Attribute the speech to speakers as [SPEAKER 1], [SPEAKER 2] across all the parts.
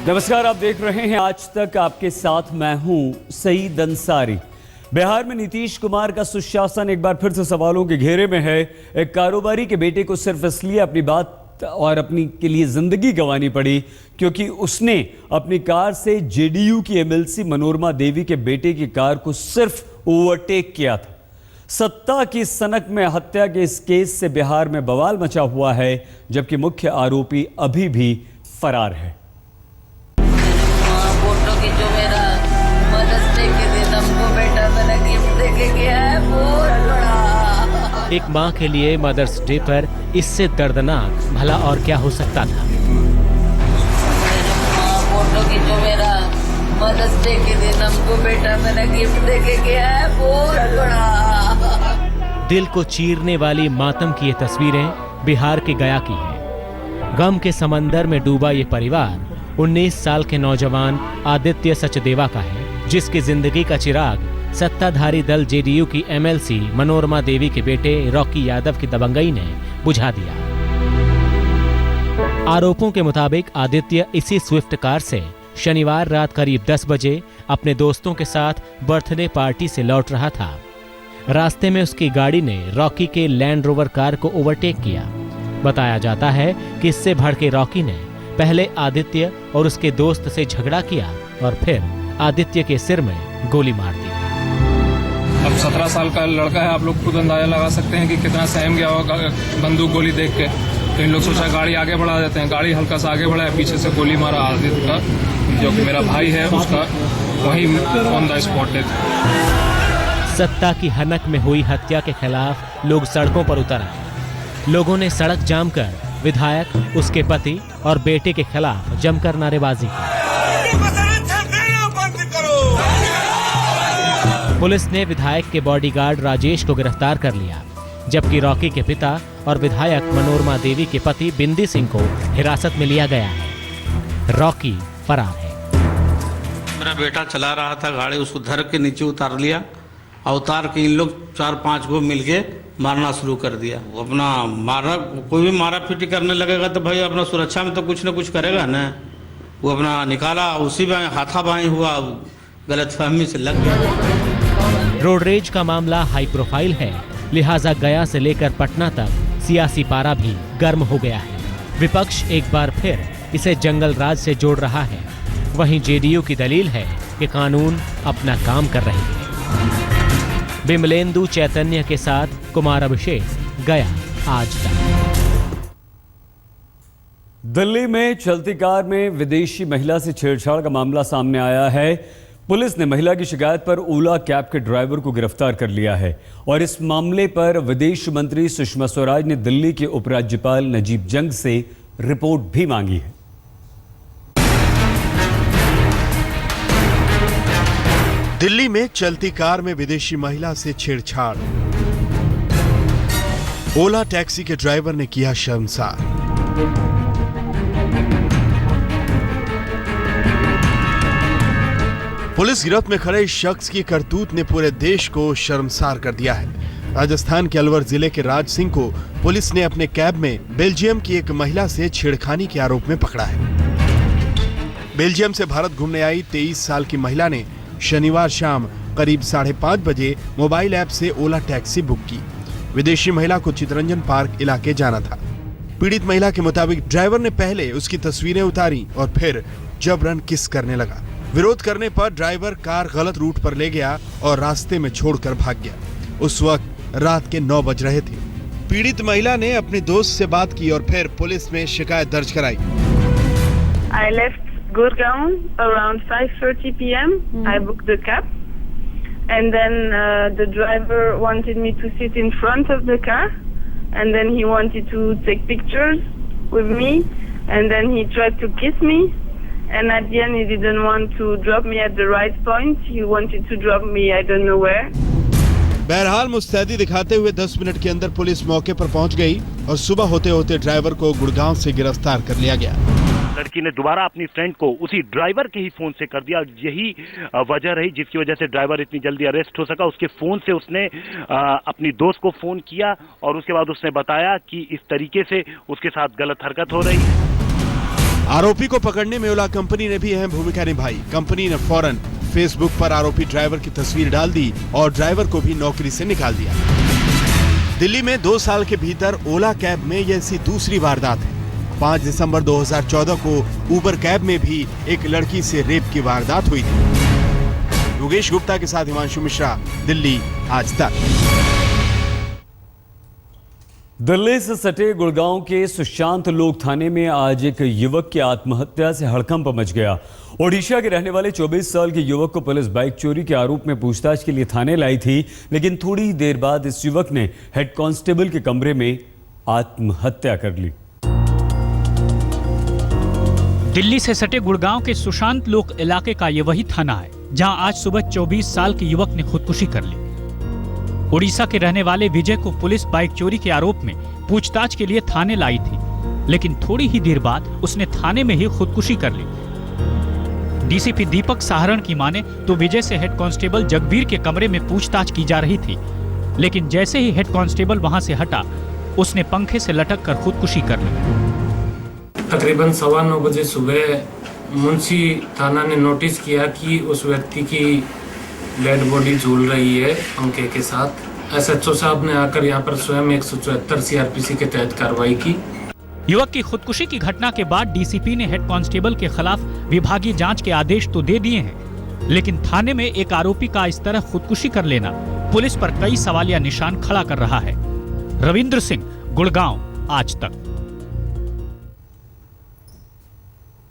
[SPEAKER 1] नमस्कार, आप देख रहे हैं आज तक, आपके साथ मैं हूं सईद अंसारी। बिहार में नीतीश कुमार का सुशासन एक बार फिर से सवालों के घेरे में है। एक कारोबारी के बेटे को सिर्फ इसलिए अपनी बात और अपनी के लिए जिंदगी गंवानी पड़ी क्योंकि उसने अपनी कार से जेडीयू की एमएलसी मनोरमा देवी के बेटे की कार को सिर्फ ओवरटेक किया था। सत्ता की सनक में हत्या के इस केस से बिहार में बवाल मचा हुआ है, जबकि मुख्य आरोपी अभी भी फरार है।
[SPEAKER 2] जो मेरा मदर्स डे के दिन हमको बेटा मैंने गिफ्ट देके गया है वो बड़ा।
[SPEAKER 3] एक माँ के लिए मदर्स डे पर इससे दर्दनाक भला और क्या हो सकता था।
[SPEAKER 2] फोटो की जो मेरा मदर्स डे के दिन हमको बेटा मैंने गिफ्ट देके गया है वो बड़ा।
[SPEAKER 3] दिल को चीरने वाली मातम की ये तस्वीरें बिहार के गया की हैं। गम के समंदर में डूबा ये परिवार 19 साल के नौजवान आदित्य सचदेवा का है, जिसकी जिंदगी का चिराग सत्ताधारी दल जेडीयू की एमएलसी मनोरमा देवी के बेटे रॉकी यादव की दबंगई ने बुझा दिया। आरोपों के मुताबिक आदित्य इसी स्विफ्ट कार से शनिवार रात करीब 10 बजे अपने दोस्तों के साथ बर्थडे पार्टी से लौट रहा था। रास्ते में उसकी गाड़ी ने रॉकी के लैंड रोवर कार को ओवरटेक किया। बताया जाता है कि इससे भड़के रॉकी ने पहले आदित्य और उसके दोस्त से झगड़ा किया और फिर आदित्य के सिर में गोली मार दी।
[SPEAKER 4] अब 17 साल का लड़का है, आप लोग खुद अंदाजा लगा सकते हैं कि कितना सहम गया होगा बंदूक गोली देख के। तो इन लोग सोचा गाड़ी आगे बढ़ा देते हैं, गाड़ी हल्का सा आगे बढ़ाया, पीछे से गोली मारा आदित्य का, जो कि मेरा भाई है, उसका वही ऑन द स्पॉट डेथ।
[SPEAKER 3] सत्ता की हनक में हुई हत्या के खिलाफ लोग सड़कों पर उतर आए। लोगों ने सड़क जाम कर विधायक, उसके पति और बेटे के खिलाफ जमकर नारेबाजी की। पुलिस ने विधायक के बॉडीगार्ड राजेश को गिरफ्तार कर लिया, जबकि रॉकी के पिता और विधायक मनोरमा देवी के पति बिंदी सिंह को हिरासत में लिया गया है। रॉकी फरार है।
[SPEAKER 5] मेरा बेटा चला रहा था गाड़ी, उसको धर के नीचे उतार लिया। उतार के इन लोग 4-5 को मिलके मारना शुरू कर दिया। वो अपना मारा, कोई भी मारा पीटी करने लगेगा तो भाई अपना सुरक्षा में तो कुछ न कुछ करेगा ना। वो अपना निकाला, उसी में हाथापाई हुआ, गलतफहमी से लग गया।
[SPEAKER 3] रोड रेज का मामला हाई प्रोफाइल है, लिहाजा गया से लेकर पटना तक सियासी पारा भी गर्म हो गया है। विपक्ष एक बार फिर इसे जंगल राज से जोड़ रहा है। वहीं जेडीयू की दलील है कि कानून अपना काम कर रहे हैं। बिमलेंदु चैतन्य के साथ कुमार अभिषेक, गया आज तक।
[SPEAKER 1] दिल्ली में चलती कार में विदेशी महिला से छेड़छाड़ का मामला सामने आया है। पुलिस ने महिला की शिकायत पर ओला कैब के ड्राइवर को गिरफ्तार कर लिया है और इस मामले पर विदेश मंत्री सुषमा स्वराज ने दिल्ली के उपराज्यपाल नजीब जंग से रिपोर्ट भी मांगी है।
[SPEAKER 6] दिल्ली में चलती कार में विदेशी महिला से छेड़छाड़, ओला टैक्सी के ड्राइवर ने किया शर्मसार। पुलिस गिरफ्त में खड़े इस शख्स की करतूत ने पूरे देश को शर्मसार कर दिया है। राजस्थान के अलवर जिले के राज सिंह को पुलिस ने अपने कैब में बेल्जियम की एक महिला से छेड़खानी के आरोप में पकड़ा है। बेल्जियम से भारत घूमने आई 23 साल की महिला ने शनिवार शाम करीब 5:30 बजे मोबाइल ऐप से ओला टैक्सी बुक की। विदेशी महिला को चितरंजन पार्क इलाके जाना था। पीड़ित महिला के मुताबिक ड्राइवर ने पहले उसकी तस्वीरें उतारी और फिर जबरन किस करने लगा। विरोध करने पर ड्राइवर कार गलत रूट पर ले गया और रास्ते में छोड़कर भाग गया। उस वक्त रात के 9 बज रहे थे। पीड़ित महिला ने अपने दोस्त से बात की और फिर पुलिस में शिकायत दर्ज कराई।
[SPEAKER 7] I left Gurgaon around 5:30 p.m. I booked the cab, and then the driver wanted me to sit in front of the car, and then he wanted to take pictures with me, and then he tried to kiss me, and at the end he didn't want to drop me at the right point. He wanted to drop me I don't know where.
[SPEAKER 6] बहरहाल मुस्तैदी दिखाते हुए 10 minute के अंदर police मौके पर पहुंच गई और सुबह होते होते ड्राइवर को गुड़गांव से गिरफ्तार कर लिया गया।
[SPEAKER 8] लड़की ने दोबारा अपनी फ्रेंड को उसी ड्राइवर के ही फोन से कर दिया। यही वजह रही जिसकी वजह से ड्राइवर इतनी जल्दी अरेस्ट हो सका। उसके फोन से उसने अपनी दोस्त को फोन किया और उसके बाद उसने बताया कि इस तरीके से उसके साथ गलत हरकत हो रही है।
[SPEAKER 6] आरोपी को पकड़ने में ओला कंपनी ने भी अहम भूमिका निभाई। कंपनी ने फौरन फेसबुक पर आरोपी ड्राइवर की तस्वीर डाल दी और ड्राइवर को भी नौकरी से निकाल दिया। दिल्ली में 2 साल के भीतर ओला कैब में यह ऐसी दूसरी वारदात है। 5 दिसंबर 2014 को उबर कैब में भी एक लड़की से रेप की वारदात हुई थी। योगेश गुप्ता के साथ हिमांशु मिश्रा, दिल्ली आज तक।
[SPEAKER 1] दिल्ली से सटे गुड़गांव के सुशांत लोक थाने में आज एक युवक की आत्महत्या से हड़कंप मच गया। ओडिशा के रहने वाले 24 साल के युवक को पुलिस बाइक चोरी के आरोप में पूछताछ के लिए थाने लाई थी, लेकिन थोड़ी देर बाद इस युवक ने हेड कांस्टेबल के कमरे में आत्महत्या कर ली।
[SPEAKER 9] दिल्ली से सटे गुड़गांव के सुशांत लोक इलाके का ये वही थाना है जहां आज सुबह 24 साल के युवक ने खुदकुशी कर ली। ओडिशा के रहने वाले विजय को पुलिस बाइक चोरी के आरोप में पूछताछ के लिए थाने लाई थी, लेकिन थोड़ी ही देर बाद उसने थाने में ही खुदकुशी कर ली। डीसीपी दीपक साहरण की माने तो विजय से हेड कांस्टेबल जगबीर के कमरे में पूछताछ की जा रही थी, लेकिन जैसे ही हेड कांस्टेबल वहां से हटा, उसने पंखे से लटक कर खुदकुशी कर ली।
[SPEAKER 10] तकरीबन 9:15 बजे सुबह मुंशी थाना ने नोटिस किया कि उस व्यक्ति की डेड बॉडी झूल रही है पंखे के साथ। एसएचओ साहब ने आकर यहां पर स्वयं 174 सीआरपीसी के तहत कार्रवाई की।
[SPEAKER 9] युवक की खुदकुशी की घटना के बाद डीसीपी ने हेड कांस्टेबल के खिलाफ विभागीय जांच के आदेश तो दे दिए हैं, लेकिन थाने में एक आरोपी का इस तरह खुदकुशी कर लेना पुलिस पर कई सवालिया निशान खड़ा कर रहा है। रविंद्र सिंह, गुड़गांव, आज तक।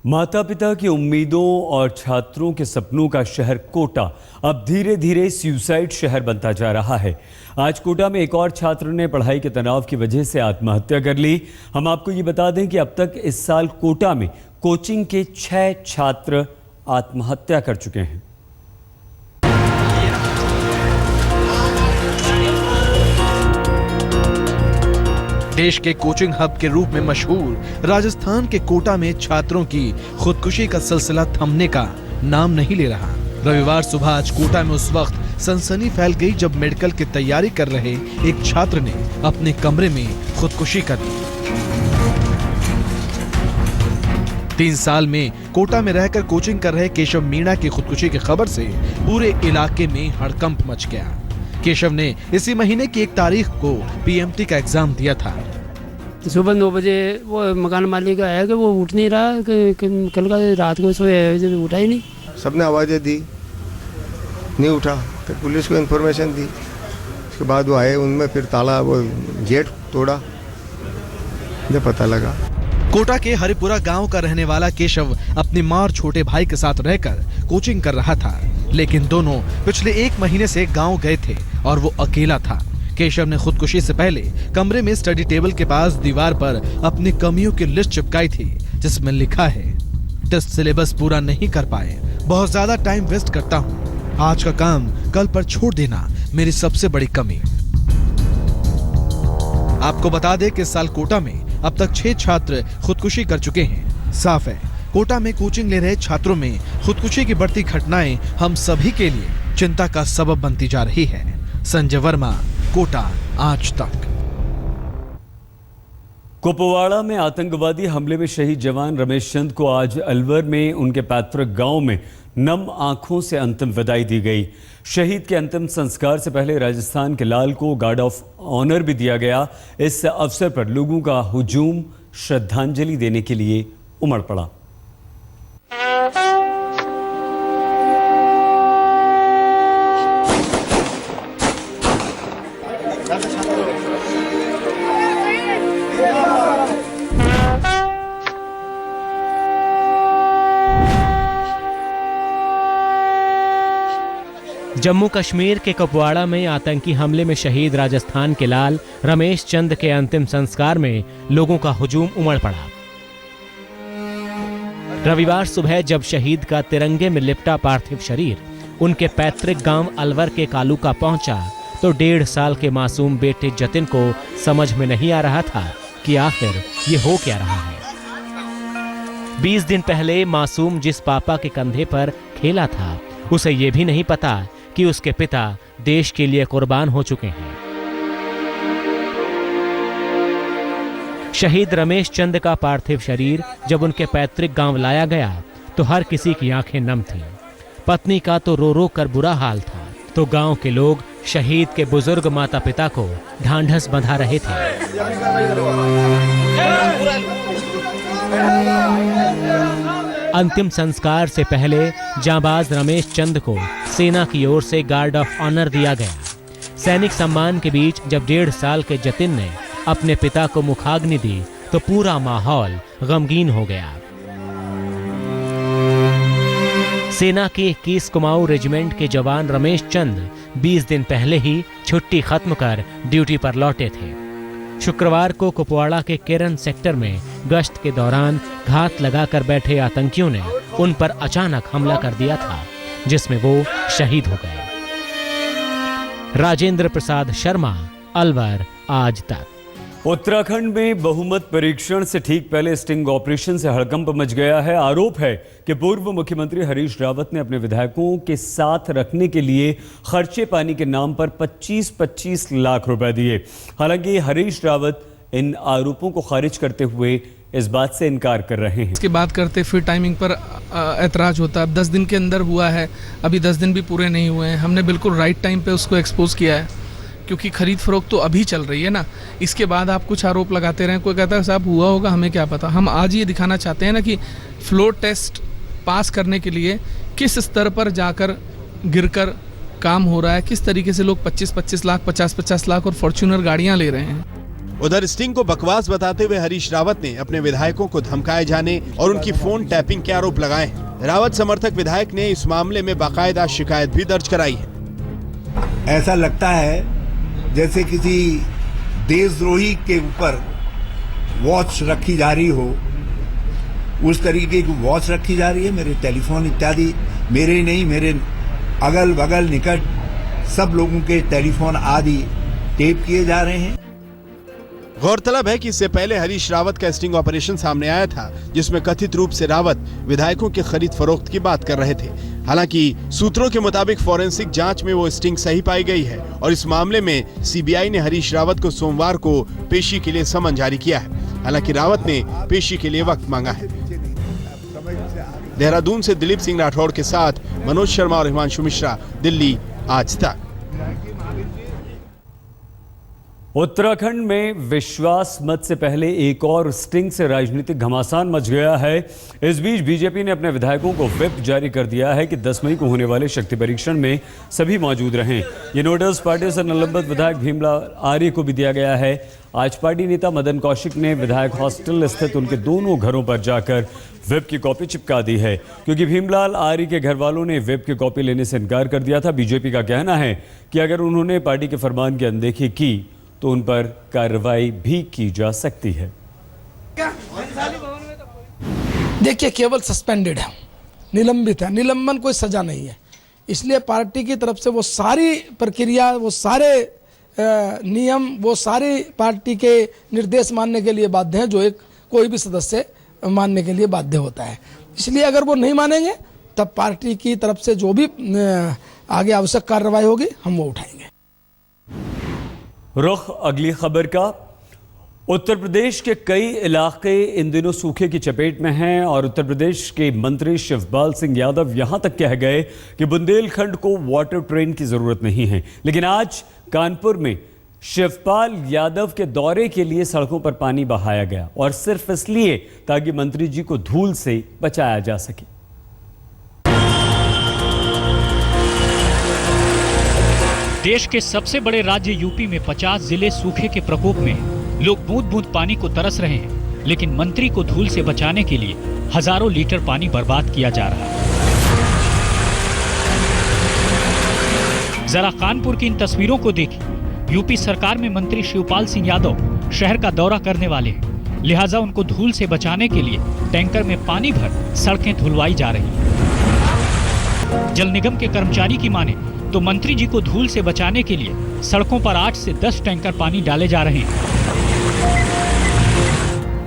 [SPEAKER 1] माता पिता की उम्मीदों और छात्रों के सपनों का शहर कोटा अब धीरे धीरे सुसाइड शहर बनता जा रहा है। आज कोटा में एक और छात्र ने पढ़ाई के तनाव की वजह से आत्महत्या कर ली। हम आपको ये बता दें कि अब तक इस साल कोटा में कोचिंग के 6 छात्र आत्महत्या कर चुके हैं।
[SPEAKER 11] देश के कोचिंग हब के रूप में मशहूर राजस्थान के कोटा में छात्रों की खुदकुशी का सिलसिला थमने का नाम नहीं ले रहा। रविवार सुबह आज कोटा में उस वक्त सनसनी फैल गई जब मेडिकल की तैयारी कर रहे एक छात्र ने अपने कमरे में खुदकुशी कर ली। 3 साल में कोटा में रहकर कोचिंग कर रहे केशव मीणा की खुदकुशी की खबर से पूरे इलाके में हड़कंप मच गया। केशव ने इसी महीने की 1 तारीख को पीएमटी का एग्जाम दिया था।
[SPEAKER 12] सुबह 9 बजे वो मकान मालिक आया कि वो उठ नहीं रहा, कल का रात को सोए उठा ही नहीं।
[SPEAKER 13] सबने आवाज़ें दी, नहीं उठा। फिर पुलिस को इन्फॉर्मेशन दी, उसके बाद वो आए, उनमें फिर ताला वो गेट तोड़ा, जब पता लगा।
[SPEAKER 11] कोटा के हरिपुरा गांव का रहने वाला केशव अपनी मां और छोटे भाई के साथ रहकर कोचिंग कर रहा था, लेकिन दोनों पिछले 1 महीने से गांव गए थे और वो अकेला था। केशव ने खुदकुशी से पहले कमरे में स्टडी टेबल के पास दीवार पर अपनी कमियों की लिस्ट चिपकाई थी, जिसमें लिखा है, टेस्ट सिलेबस पूरा नहीं कर पाए, बहुत ज्यादा टाइम वेस्ट करता हूँ, आज का काम कल पर छोड़ देना मेरी सबसे बड़ी कमी। आपको बता दें कि इस साल कोटा में अब तक 6 छात्र खुदकुशी कर चुके हैं। साफ है, कोटा में कोचिंग ले रहे छात्रों में खुदकुशी की बढ़ती घटनाएं हम सभी के लिए चिंता का सबब बनती जा रही है। संजय वर्मा, कोटा, आज तक।
[SPEAKER 1] कुपवाड़ा में आतंकवादी हमले में शहीद जवान रमेश चंद को आज अलवर में उनके पैतृक गांव में नम आंखों से अंतिम विदाई दी गई। शहीद के अंतिम संस्कार से पहले राजस्थान के लाल को गार्ड ऑफ ऑनर भी दिया गया। इस अवसर पर लोगों का हुजूम श्रद्धांजलि देने के लिए उमड़ पड़ा।
[SPEAKER 3] जम्मू कश्मीर के कुपवाड़ा में आतंकी हमले में शहीद राजस्थान के लाल रमेश चंद के अंतिम संस्कार में लोगों का हुजूम उमड़ पड़ा। रविवार सुबह जब शहीद का तिरंगे में लिपटा पार्थिव शरीर उनके पैतृक गांव अलवर के कालूका पहुंचा, तो 1.5 साल के मासूम बेटे जतिन को समझ में नहीं आ रहा था कि आखिर ये हो क्या रहा है। 20 दिन पहले मासूम जिस पापा के कंधे पर खेला था, उसे ये भी नहीं पता कि उसके पिता देश के लिए कुर्बान हो चुके हैं। शहीद रमेश चंद का पार्थिव शरीर जब उनके पैतृक गांव लाया गया तो हर किसी की आंखें नम थीं। पत्नी का तो रो रो कर बुरा हाल था, तो गांव के लोग शहीद के बुजुर्ग माता पिता को ढांढस बंधा रहे थे। अंतिम संस्कार से पहले जांबाज रमेश चंद को सेना की ओर से गार्ड ऑफ ऑनर दिया गया। सैनिक सम्मान के बीच जब 1.5 साल के जतिन ने अपने पिता को मुखाग्नि दी तो पूरा माहौल गमगीन हो गया। सेना के 21 कुमाऊं रेजिमेंट के जवान रमेश चंद 20 दिन पहले ही छुट्टी खत्म कर ड्यूटी पर लौटे थे। शुक्रवार को कुपवाड़ा के केरन सेक्टर में गश्त के दौरान घात लगाकर बैठे आतंकियों ने उन पर अचानक हमला कर दिया था, जिसमें वो शहीद हो गए। राजेंद्र प्रसाद शर्मा, अलवर, आज तक।
[SPEAKER 1] उत्तराखंड में बहुमत परीक्षण से ठीक पहले स्टिंग ऑपरेशन से हड़कंप मच गया है। आरोप है कि पूर्व मुख्यमंत्री हरीश रावत ने अपने विधायकों के साथ रखने के लिए खर्चे पानी के नाम पर 25-25 लाख रुपए दिए। हालांकि हरीश रावत इन आरोपों को खारिज करते हुए इस बात से इनकार कर रहे हैं।
[SPEAKER 14] इसकी बात करते फिर टाइमिंग पर ऐतराज होता है। 10 दिन के अंदर हुआ है, अभी 10 दिन भी पूरे नहीं हुए हैं। हमने बिल्कुल राइट टाइम पे उसको एक्सपोज किया है, क्योंकि खरीद फरोख्त तो अभी चल रही है ना। इसके बाद आप कुछ आरोप लगाते रहें, कोई कहता है साहब हुआ होगा, हमें क्या पता। हम आज ये दिखाना चाहते हैं ना कि फ्लोर टेस्ट पास करने के लिए किस स्तर पर जाकर गिरकर काम हो रहा है, किस तरीके से लोग 25-25 लाख, 50-50 लाख और फॉर्च्यूनर गाड़ियां ले रहे हैं।
[SPEAKER 6] उधर स्टिंग को बकवास बताते हुए हरीश रावत ने अपने विधायकों को धमकाए जाने और उनकी फोन टैपिंग के आरोप लगाए हैं। रावत समर्थक विधायक ने इस मामले में बाकायदा शिकायत भी दर्ज कराई है।
[SPEAKER 15] ऐसा लगता है जैसे किसी देशद्रोही के ऊपर वॉच रखी जा रही हो, उस तरीके की वॉच रखी जा रही है। मेरे टेलीफोन इत्यादि, मेरे नहीं, मेरे अगल बगल निकट सब लोगों के टेलीफोन आदि टेप किए जा रहे हैं।
[SPEAKER 6] गौरतलब है कि इससे पहले हरीश रावत का स्टिंग ऑपरेशन सामने आया था, जिसमें कथित रूप से रावत विधायकों के खरीद फरोख्त की बात कर रहे थे। हालांकि सूत्रों के मुताबिक फॉरेंसिक जांच में वो स्टिंग सही पाई गई है और इस मामले में सीबीआई ने हरीश रावत को सोमवार को पेशी के लिए समन जारी किया है। हालांकि रावत ने पेशी के लिए वक्त मांगा है। देहरादून से दिलीप सिंह राठौड़ के साथ मनोज शर्मा और हिमांशु मिश्रा, दिल्ली, आज तक।
[SPEAKER 1] उत्तराखंड में विश्वास मत से पहले एक और स्टिंग से राजनीतिक घमासान मच गया है। इस बीच बीजेपी ने अपने विधायकों को व्हिप जारी कर दिया है कि 10 मई को होने वाले शक्ति परीक्षण में सभी मौजूद रहें। ये नोटिस पार्टी से निलंबित विधायक भीमलाल आर्य को भी दिया गया है। आज पार्टी नेता मदन कौशिक ने विधायक हॉस्टल स्थित उनके दोनों घरों पर जाकर व्हिप की कॉपी चिपका दी है, क्योंकि भीमलाल आर्य के घर वालों ने व्हिप की कॉपी लेने से इनकार कर दिया था। बीजेपी का कहना है कि अगर उन्होंने पार्टी के फरमान की अनदेखी की तो उन पर कार्रवाई भी की जा सकती है।
[SPEAKER 16] देखिए, केवल सस्पेंडेड है, निलंबित है। निलंबन कोई सजा नहीं है, इसलिए पार्टी की तरफ से वो सारी प्रक्रिया, वो सारे नियम, वो सारी पार्टी के निर्देश मानने के लिए बाध्य हैं, जो कोई भी सदस्य मानने के लिए बाध्य होता है। इसलिए अगर वो नहीं मानेंगे तब पार्टी की तरफ से जो भी आगे आवश्यक कार्रवाई होगी हम वो उठाएंगे।
[SPEAKER 1] रुख अगली खबर का। उत्तर प्रदेश के कई इलाके इन दिनों सूखे की चपेट में हैं और उत्तर प्रदेश के मंत्री शिवपाल सिंह यादव यहां तक कह गए कि बुंदेलखंड को वाटर ट्रेन की जरूरत नहीं है। लेकिन आज कानपुर में शिवपाल यादव के दौरे के लिए सड़कों पर पानी बहाया गया, और सिर्फ इसलिए ताकि मंत्री जी को धूल से बचाया जा सके।
[SPEAKER 9] देश के सबसे बड़े राज्य यूपी में 50 जिले सूखे के प्रकोप में लोग बूंद बूंद पानी को तरस रहे हैं, लेकिन मंत्री को धूल से बचाने के लिए हजारों लीटर पानी बर्बाद किया जा रहा है। जरा कानपुर की इन तस्वीरों को देखिए। यूपी सरकार में मंत्री शिवपाल सिंह यादव शहर का दौरा करने वाले हैं, लिहाजा उनको धूल से बचाने के लिए टैंकर में पानी भर सड़कें धुलवाई जा रही हैं। जल निगम के कर्मचारी की माने तो मंत्री जी को धूल से बचाने के लिए सड़कों पर 8 से 10 टैंकर पानी डाले जा रहे हैं।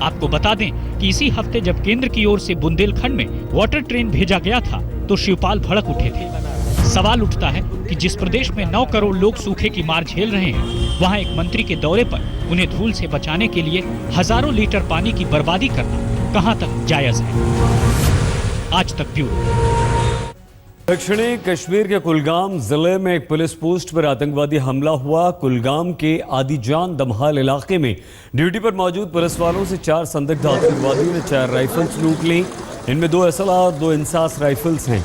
[SPEAKER 9] आपको बता दें कि इसी हफ्ते जब केंद्र की ओर से बुंदेलखंड में वाटर ट्रेन भेजा गया था तो शिवपाल भड़क उठे थे। सवाल उठता है कि जिस प्रदेश में 9 करोड़ लोग सूखे की मार झेल रहे हैं, वहां एक मंत्री के दौरे पर उन्हें धूल से बचाने के लिए हजारों लीटर पानी की बर्बादी करना कहां तक जायज है। आज तक ब्यूरो।
[SPEAKER 1] दक्षिणी कश्मीर के कुलगाम जिले में एक पुलिस पोस्ट पर आतंकवादी हमला हुआ। कुलगाम के आदिजान दमहाल इलाके में ड्यूटी पर मौजूद पुलिस वालों से 4 संदिग्ध आतंकवादियों ने 4 राइफल्स लूट ली। इनमें 2 असला और 2 इंसास राइफल्स हैं।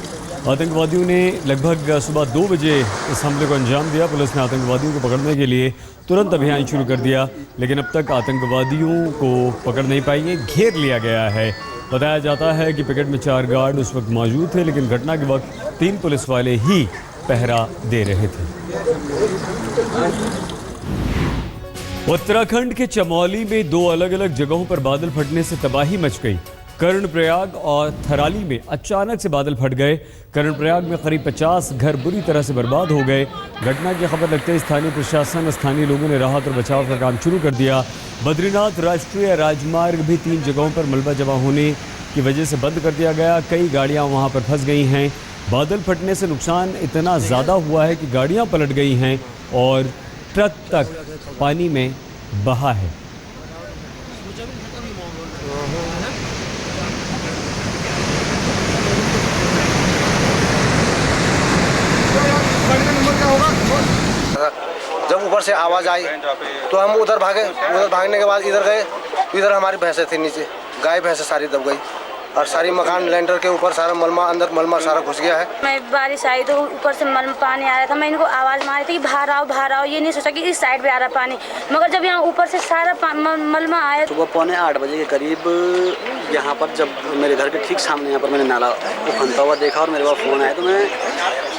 [SPEAKER 1] आतंकवादियों ने लगभग सुबह 2 बजे इस हमले को अंजाम दिया। पुलिस ने आतंकवादियों को पकड़ने के लिए तुरंत अभियान शुरू कर दिया, लेकिन अब तक आतंकवादियों को पकड़ नहीं पाई है। घेर लिया गया है। बताया जाता है कि पिकेट में 4 गार्ड उस वक्त मौजूद थे, लेकिन घटना के वक्त 3 पुलिस वाले ही पहरा दे रहे थे। उत्तराखंड के चमोली में 2 अलग अलग जगहों पर बादल फटने से तबाही मच गई। कर्णप्रयाग और थराली में अचानक से बादल फट गए। कर्णप्रयाग में करीब 50 घर बुरी तरह से बर्बाद हो गए। घटना की खबर लगते ही स्थानीय प्रशासन और स्थानीय लोगों ने राहत और बचाव का काम शुरू कर दिया। बद्रीनाथ राष्ट्रीय राजमार्ग भी 3 जगहों पर मलबा जमा होने की वजह से बंद कर दिया गया। कई गाड़ियां वहां पर फंस गई हैं। बादल फटने से नुकसान इतना ज़्यादा हुआ है कि गाड़ियां पलट गई हैं और ट्रक तक पानी में बहा है।
[SPEAKER 17] जब ऊपर से आवाज़ आई तो हम उधर भागे। उधर भागने के बाद इधर गए, इधर हमारी भैंसें थी नीचे, गाय भैंसें सारी दब गई और सारी मकान लेंटर के ऊपर सारा मलमा, अंदर मलमा सारा घुस गया है।
[SPEAKER 18] मैं बारिश आई तो ऊपर से मलमा पानी आ रहा था। मैं इनको आवाज़ मारी थी कि बाहर आओ। ये नहीं सोचा कि इस साइड पे आ रहा पानी, मगर जब यहाँ ऊपर से सारा मलमा आया।
[SPEAKER 19] सुबह 7:45 बजे के करीब यहाँ पर जब मेरे घर के ठीक सामने यहाँ पर मैंने नाला उफनता हुआ देखा और मेरे पास फ़ोन आया तो मैं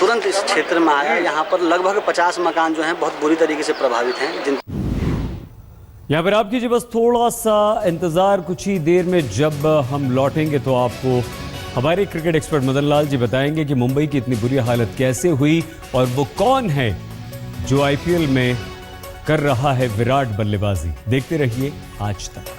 [SPEAKER 19] तुरंत इस क्षेत्र में आया। यहाँ पर लगभग 50 मकान जो हैं बहुत बुरी तरीके से प्रभावित हैं।
[SPEAKER 1] यहाँ पर आप कीजिए बस थोड़ा सा इंतज़ार। कुछ ही देर में जब हम लौटेंगे तो आपको हमारे क्रिकेट एक्सपर्ट मदन लाल जी बताएंगे कि मुंबई की इतनी बुरी हालत कैसे हुई और वो कौन है जो IPL में कर रहा है विराट बल्लेबाजी। देखते रहिए आज तक।